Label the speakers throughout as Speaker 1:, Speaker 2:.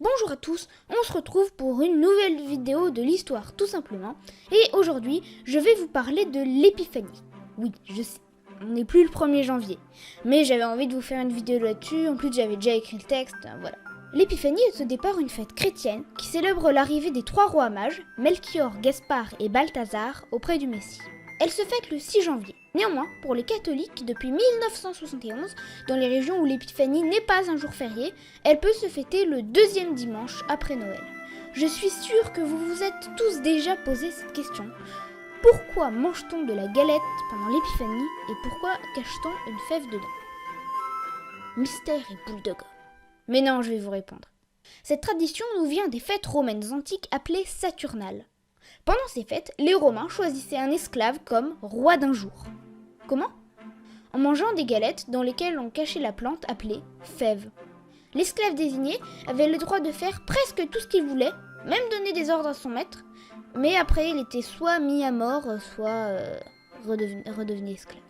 Speaker 1: Bonjour à tous, on se retrouve pour une nouvelle vidéo de l'histoire tout simplement. Et aujourd'hui, je vais vous parler de l'épiphanie. Oui, je sais, on n'est plus le 1er janvier. Mais j'avais envie de vous faire une vidéo là-dessus, en plus j'avais déjà écrit le texte, voilà. L'épiphanie est au départ une fête chrétienne qui célèbre l'arrivée des 3 rois mages, Melchior, Gaspard et Balthazar, auprès du Messie. Elle se fête le 6 janvier. Néanmoins, pour les catholiques, depuis 1971, dans les régions où l'épiphanie n'est pas un jour férié, elle peut se fêter le 2e dimanche après Noël. Je suis sûre que vous vous êtes tous déjà posé cette question. Pourquoi mange-t-on de la galette pendant l'épiphanie et pourquoi cache-t-on une fève dedans? Mystère et boule de gomme. Mais non, je vais vous répondre. Cette tradition nous vient des fêtes romaines antiques appelées Saturnales. Pendant ces fêtes, les Romains choisissaient un esclave comme roi d'un jour. Comment? En mangeant des galettes dans lesquelles on cachait la plante appelée fève. L'esclave désigné avait le droit de faire presque tout ce qu'il voulait, même donner des ordres à son maître, mais après il était soit mis à mort, soit redevenait esclave.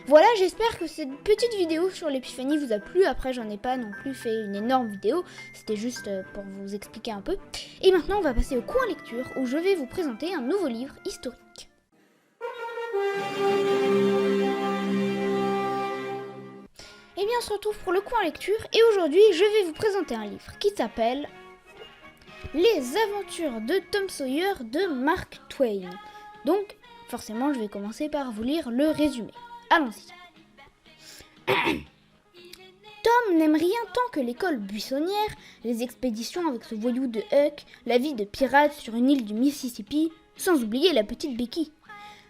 Speaker 1: Voilà, j'espère que cette petite vidéo sur l'épiphanie vous a plu. Après, j'en ai pas non plus fait une énorme vidéo. C'était juste pour vous expliquer un peu. Et maintenant, on va passer au coin lecture où je vais vous présenter un nouveau livre historique. Eh bien, on se retrouve pour le coin lecture. Et aujourd'hui, je vais vous présenter un livre qui s'appelle Les aventures de Tom Sawyer de Mark Twain. Donc, forcément, je vais commencer par vous lire le résumé. Allons-y. Tom n'aime rien tant que l'école buissonnière, les expéditions avec ce voyou de Huck, la vie de pirate sur une île du Mississippi, sans oublier la petite Becky.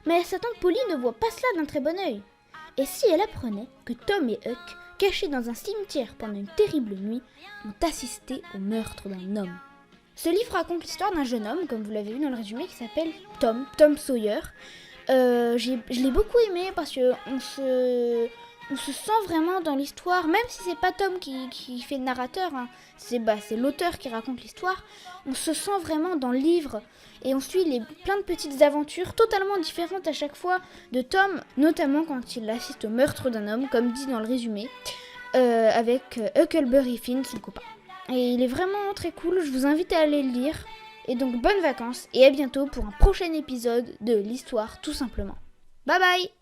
Speaker 1: Mais sa tante Polly ne voit pas cela d'un très bon œil. Et si elle apprenait que Tom et Huck, cachés dans un cimetière pendant une terrible nuit, ont assisté au meurtre d'un homme? Ce livre raconte l'histoire d'un jeune homme, comme vous l'avez vu dans le résumé, qui s'appelle Tom Sawyer. Je l'ai beaucoup aimé parce que on se sent vraiment dans l'histoire, même si c'est pas Tom qui fait le narrateur, hein. C'est l'auteur qui raconte l'histoire. On se sent vraiment dans le livre et on suit plein de petites aventures totalement différentes à chaque fois de Tom, notamment quand il assiste au meurtre d'un homme, comme dit dans le résumé, avec Huckleberry Finn, son copain. Et il est vraiment très cool, je vous invite à aller le lire. Et donc bonnes vacances et à bientôt pour un prochain épisode de l'histoire tout simplement. Bye bye!